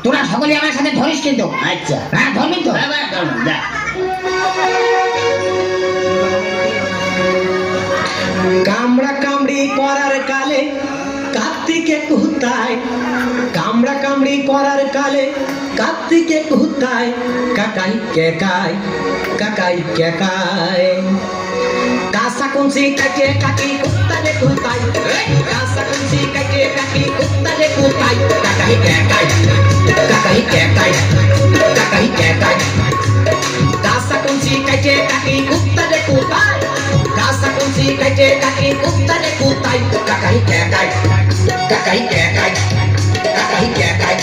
তোরা সকলে আমার সাথে ধরিস কিন্তু। আচ্ছা হ্যাঁ ধরবি তো? যা কামড়া কামড়ি করার কালে কার্তিকে কুহতায়, কামড়া কামড়ি করার কালে কার্তিকে কুহতায়, কাকাই কেকাই কাকাই কেকাই। কাসা কুঞ্চি কাকে কাকি কুত্তারে কুহতাই, কাসা কুঞ্চি কাকে কাকি কুত্তারে কুহতাই, কাকাই কেকাই কাকাই কেকাই কাকাই কেকাই। কাসা কুঞ্চি কাকে কাকি কুত্তারে কুহতাই, কাসা কুঞ্চি কাকে কাকি কুত্তারে কুহতাই, কাকাই কেকাই কাকাই কেকাই কাকাই কেকাই।